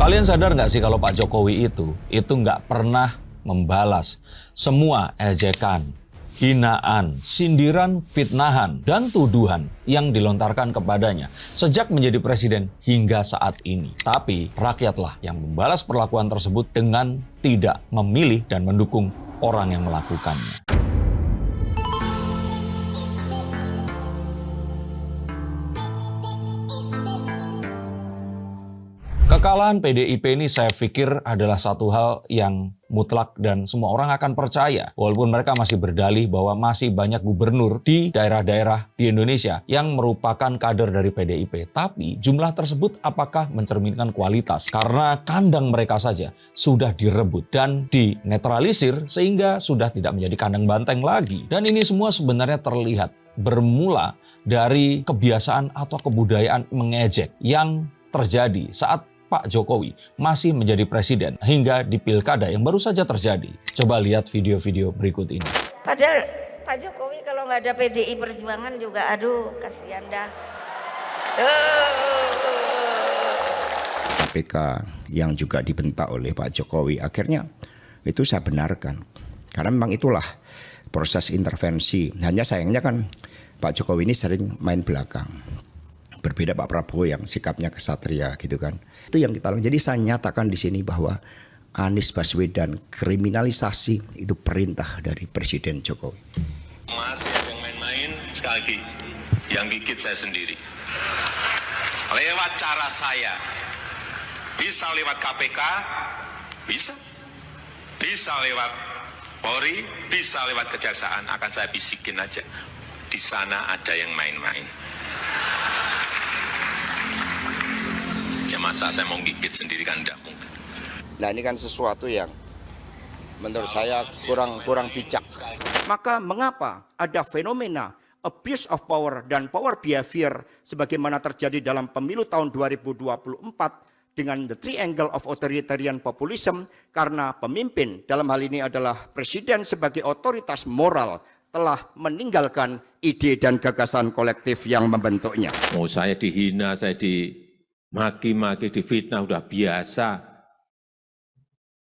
Kalian sadar nggak sih kalau Pak Jokowi itu nggak pernah membalas semua ejekan, hinaan, sindiran, fitnahan, dan tuduhan yang dilontarkan kepadanya sejak menjadi presiden hingga saat ini. Tapi rakyatlah yang membalas perlakuan tersebut dengan tidak memilih dan mendukung orang yang melakukannya. Kekalahan PDIP ini saya pikir adalah satu hal yang mutlak dan semua orang akan percaya. Walaupun mereka masih berdalih bahwa masih banyak gubernur di daerah-daerah di Indonesia yang merupakan kader dari PDIP. Tapi jumlah tersebut apakah mencerminkan kualitas? Karena kandang mereka saja sudah direbut dan dinetralisir sehingga sudah tidak menjadi kandang banteng lagi. Dan ini semua sebenarnya terlihat bermula dari kebiasaan atau kebudayaan mengejek yang terjadi saat Pak Jokowi masih menjadi presiden hingga di pilkada yang baru saja terjadi. Coba lihat video-video berikut ini. Padahal Pak Jokowi kalau nggak ada PDI Perjuangan juga aduh kasihan dah. KPK yang juga dibentak oleh Pak Jokowi akhirnya itu saya benarkan. Karena memang itulah proses intervensi. Hanya sayangnya kan Pak Jokowi ini sering main belakang. Berbeda Pak Prabowo yang sikapnya kesatria gitu kan. Itu yang kita lakukan. Jadi saya nyatakan di sini bahwa Anies Baswedan kriminalisasi itu perintah dari Presiden Jokowi. Masih ada yang main-main, sekali lagi yang gigit saya sendiri. Lewat cara saya, bisa lewat KPK, bisa. Bisa lewat Polri, bisa lewat Kejaksaan, akan saya bisikin aja. Di sana ada yang main-main. Ya masa saya mau gigit sendiri kan enggak mungkin. Nah ini kan sesuatu yang menurut saya kurang bijak. Maka mengapa ada fenomena abuse of power dan power behavior sebagaimana terjadi dalam pemilu tahun 2024 dengan the triangle of authoritarian populism, karena pemimpin dalam hal ini adalah presiden sebagai otoritas moral telah meninggalkan ide dan gagasan kolektif yang membentuknya. Mau saya dihina, saya dimaki-maki, difitnah udah biasa.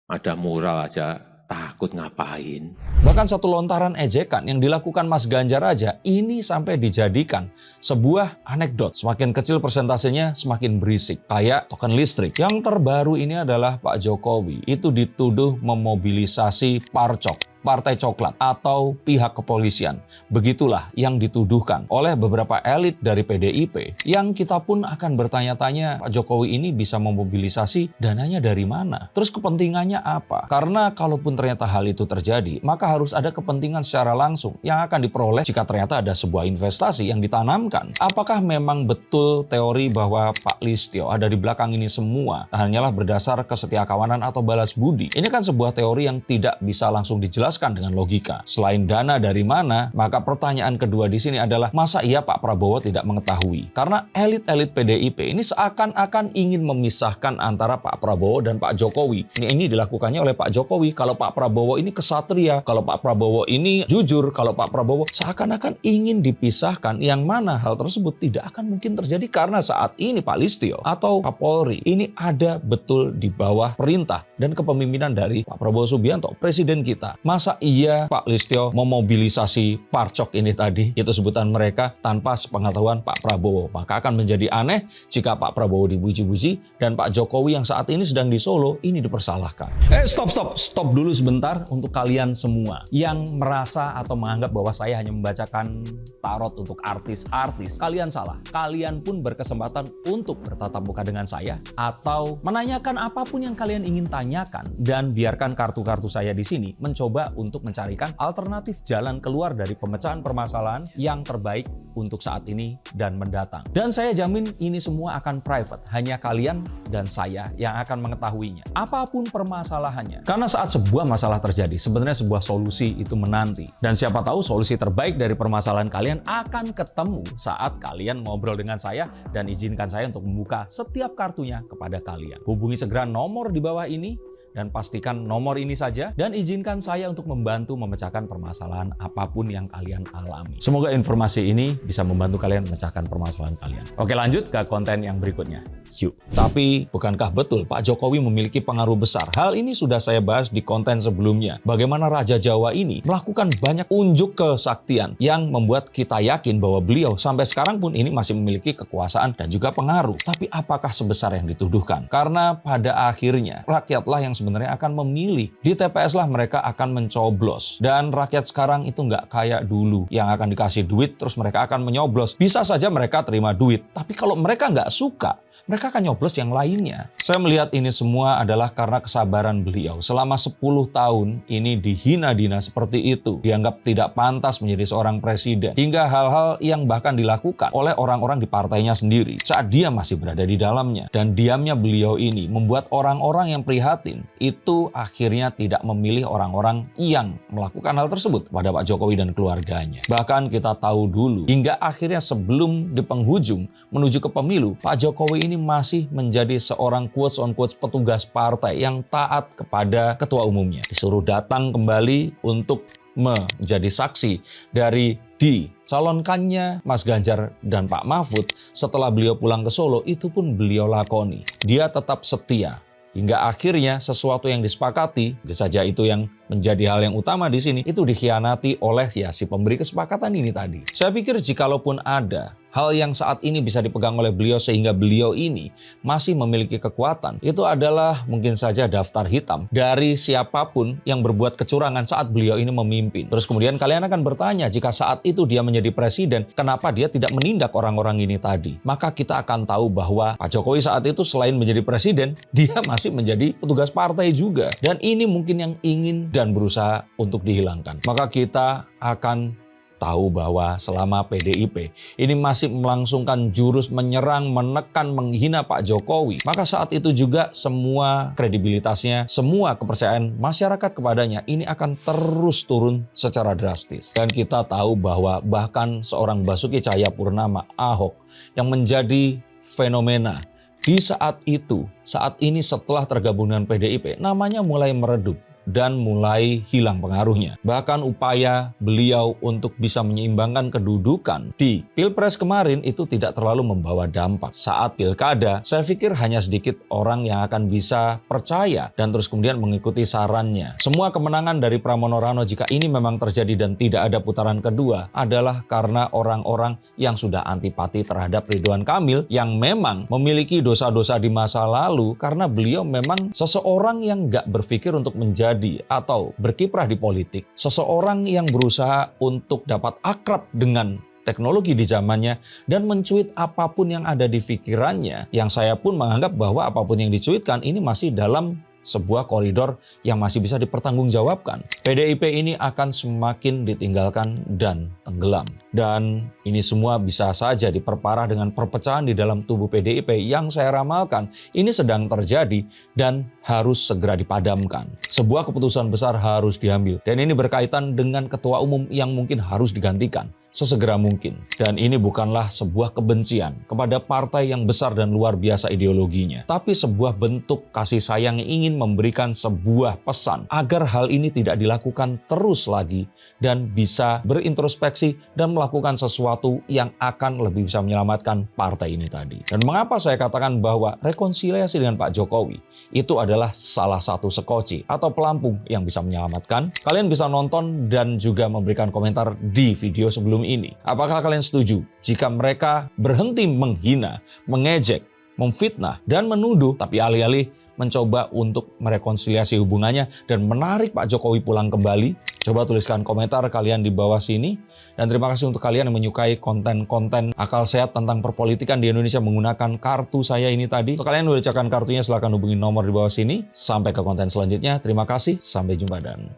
Ada moral aja takut ngapain. Bahkan satu lontaran ejekan yang dilakukan Mas Ganjar aja ini sampai dijadikan sebuah anekdot. Semakin kecil persentasenya semakin berisik. Kayak token listrik. Yang terbaru ini adalah Pak Jokowi itu dituduh memobilisasi parcok, Partai Coklat atau pihak kepolisian. Begitulah yang dituduhkan oleh beberapa elit dari PDIP yang kita pun akan bertanya-tanya, Pak Jokowi ini bisa memobilisasi dananya dari mana? Terus kepentingannya apa? Karena kalaupun ternyata hal itu terjadi, maka harus ada kepentingan secara langsung yang akan diperoleh jika ternyata ada sebuah investasi yang ditanamkan. Apakah memang betul teori bahwa Pak Listio ada di belakang ini semua hanyalah berdasar kesetiakawanan atau balas budi? Ini kan sebuah teori yang tidak bisa langsung dijelaskan dengan logika. Selain dana dari mana, maka pertanyaan kedua di sini adalah masa iya Pak Prabowo tidak mengetahui? Karena elit-elit PDIP ini seakan-akan ingin memisahkan antara Pak Prabowo dan Pak Jokowi. Ini dilakukannya oleh Pak Jokowi. Kalau Pak Prabowo ini kesatria, kalau Pak Prabowo ini jujur, kalau Pak Prabowo seakan-akan ingin dipisahkan, yang mana hal tersebut tidak akan mungkin terjadi karena saat ini Pak Listio atau Pak Polri ini ada betul di bawah perintah dan kepemimpinan dari Pak Prabowo Subianto, presiden kita. Masa iya Pak Listio memobilisasi parcok ini tadi, itu sebutan mereka, tanpa sepengetahuan Pak Prabowo? Maka akan menjadi aneh jika Pak Prabowo dipuji-puji dan Pak Jokowi yang saat ini sedang di Solo ini dipersalahkan. Stop dulu sebentar untuk kalian semua yang merasa atau menganggap bahwa saya hanya membacakan tarot untuk artis-artis. Kalian salah. Kalian pun berkesempatan untuk bertatap muka dengan saya atau menanyakan apapun yang kalian ingin tanyakan, dan biarkan kartu-kartu saya di sini mencoba untuk mencarikan alternatif jalan keluar dari pemecahan permasalahan yang terbaik untuk saat ini dan mendatang. Dan saya jamin ini semua akan private, hanya kalian dan saya yang akan mengetahuinya. Apapun permasalahannya. Karena saat sebuah masalah terjadi, sebenarnya sebuah solusi itu menanti. Dan siapa tahu solusi terbaik dari permasalahan kalian akan ketemu saat kalian ngobrol dengan saya dan izinkan saya untuk membuka setiap kartunya kepada kalian. Hubungi segera nomor di bawah ini dan pastikan nomor ini saja dan izinkan saya untuk membantu memecahkan permasalahan apapun yang kalian alami. Semoga informasi ini bisa membantu kalian memecahkan permasalahan kalian. Oke, lanjut ke konten yang berikutnya. Yuk. Tapi bukankah betul Pak Jokowi memiliki pengaruh besar? Hal ini sudah saya bahas di konten sebelumnya. Bagaimana Raja Jawa ini melakukan banyak unjuk kesaktian yang membuat kita yakin bahwa beliau sampai sekarang pun ini masih memiliki kekuasaan dan juga pengaruh. Tapi apakah sebesar yang dituduhkan? Karena pada akhirnya rakyatlah yang sebenarnya akan memilih. Di TPS lah mereka akan mencoblos. Dan rakyat sekarang itu nggak kayak dulu yang akan dikasih duit terus mereka akan menyoblos. Bisa saja mereka terima duit. Tapi kalau mereka nggak suka, mereka akan nyoblos yang lainnya. Saya melihat ini semua adalah karena kesabaran beliau. Selama 10 tahun ini dihina-dina seperti itu. Dianggap tidak pantas menjadi seorang presiden. Hingga hal-hal yang bahkan dilakukan oleh orang-orang di partainya sendiri saat dia masih berada di dalamnya. Dan diamnya beliau ini membuat orang-orang yang prihatin itu akhirnya tidak memilih orang-orang yang melakukan hal tersebut pada Pak Jokowi dan keluarganya. Bahkan kita tahu dulu hingga akhirnya sebelum di penghujung menuju ke pemilu, Pak Jokowi ini masih menjadi seorang quotes on quotes petugas partai yang taat kepada ketua umumnya. Disuruh datang kembali untuk menjadi saksi dari dicalonkannya Mas Ganjar dan Pak Mahfud setelah beliau pulang ke Solo, itu pun beliau lakoni. Dia tetap setia. Hingga akhirnya sesuatu yang disepakati, bisa saja itu yang menjadi hal yang utama di sini, itu dikhianati oleh si pemberi kesepakatan ini tadi. Saya pikir jikalaupun ada hal yang saat ini bisa dipegang oleh beliau sehingga beliau ini masih memiliki kekuatan, itu adalah mungkin saja daftar hitam dari siapapun yang berbuat kecurangan saat beliau ini memimpin. Terus kemudian kalian akan bertanya, jika saat itu dia menjadi presiden, kenapa dia tidak menindak orang-orang ini tadi? Maka kita akan tahu bahwa Pak Jokowi saat itu selain menjadi presiden, dia masih menjadi petugas partai juga. Dan ini mungkin yang ingin dan berusaha untuk dihilangkan. Maka kita akan tahu bahwa selama PDIP ini masih melangsungkan jurus menyerang, menekan, menghina Pak Jokowi, maka saat itu juga semua kredibilitasnya, semua kepercayaan masyarakat kepadanya ini akan terus turun secara drastis. Dan kita tahu bahwa bahkan seorang Basuki Cahayapurnama, Ahok, yang menjadi fenomena di saat itu, saat ini setelah tergabung dengan PDIP, namanya mulai meredup dan mulai hilang pengaruhnya. Bahkan upaya beliau untuk bisa menyeimbangkan kedudukan di Pilpres kemarin itu tidak terlalu membawa dampak. Saat pilkada, saya pikir hanya sedikit orang yang akan bisa percaya dan terus kemudian mengikuti sarannya. Semua kemenangan dari Pramono Rano jika ini memang terjadi dan tidak ada putaran kedua adalah karena orang-orang yang sudah antipati terhadap Ridwan Kamil yang memang memiliki dosa-dosa di masa lalu karena beliau memang seseorang yang gak berpikir untuk menjadi atau berkiprah di politik, seseorang yang berusaha untuk dapat akrab dengan teknologi di zamannya dan mencuit apapun yang ada di pikirannya, yang saya pun menganggap bahwa apapun yang dicuitkan ini masih dalam sebuah koridor yang masih bisa dipertanggungjawabkan. PDIP ini akan semakin ditinggalkan dan tenggelam. Dan ini semua bisa saja diperparah dengan perpecahan di dalam tubuh PDIP yang saya ramalkan ini sedang terjadi dan harus segera dipadamkan. Sebuah keputusan besar harus diambil dan ini berkaitan dengan ketua umum yang mungkin harus digantikan sesegera mungkin. Dan ini bukanlah sebuah kebencian kepada partai yang besar dan luar biasa ideologinya, tapi sebuah bentuk kasih sayang yang ingin memberikan sebuah pesan agar hal ini tidak dilakukan terus lagi dan bisa berintrospeksi dan melakukan sesuatu yang akan lebih bisa menyelamatkan partai ini tadi. Dan mengapa saya katakan bahwa rekonsiliasi dengan Pak Jokowi itu adalah salah satu sekoci atau pelampung yang bisa menyelamatkan? Kalian bisa nonton dan juga memberikan komentar di video sebelum ini. Apakah kalian setuju jika mereka berhenti menghina, mengejek, memfitnah, dan menuduh, tapi alih-alih mencoba untuk merekonsiliasi hubungannya dan menarik Pak Jokowi pulang kembali? Coba tuliskan komentar kalian di bawah sini. Dan terima kasih untuk kalian yang menyukai konten-konten akal sehat tentang perpolitikan di Indonesia menggunakan kartu saya ini tadi. Untuk kalian yang udah cekkan kartunya, silahkan hubungi nomor di bawah sini. Sampai ke konten selanjutnya. Terima kasih, sampai jumpa dan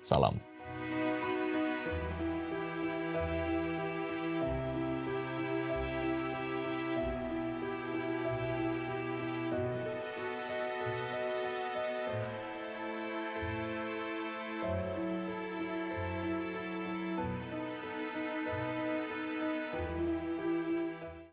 salam.